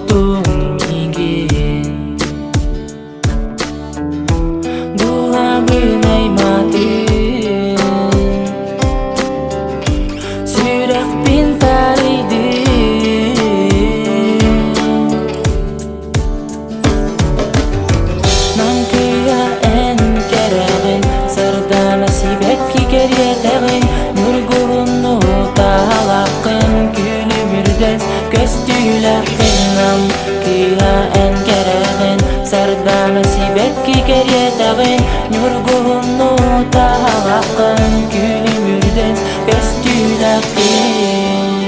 Ottun migin Dua güney matin Sürek pintaridi Nankiya en keregin Sarda nasibek ki geriye tegin Nurgurunu tahalakın Külü birdes köstüylektin Nankiya en keregin Sarda nasibek ki geriye tegin Nurgurunu tahalakın Külü birdes köstüylektin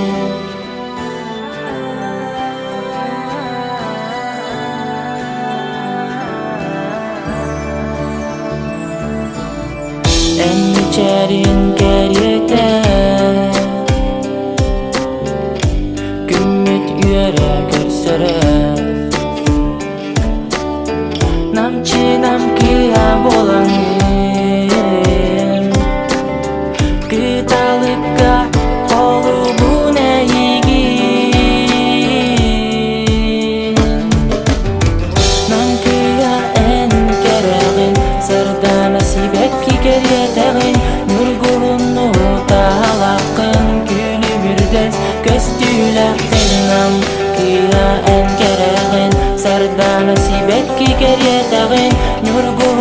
En içerin geriyete Gümmit yere görsere Namçı namkiya bolanım Gıdalıkka kolu bu ne yigin Namkiya en keregin Sarda nasibek ki geriye tegin Nurgurunu tahalakın Külü birdes köstüylektin Namkiya en keregin Sarda nasibek ki geriye tegin Nurgurunu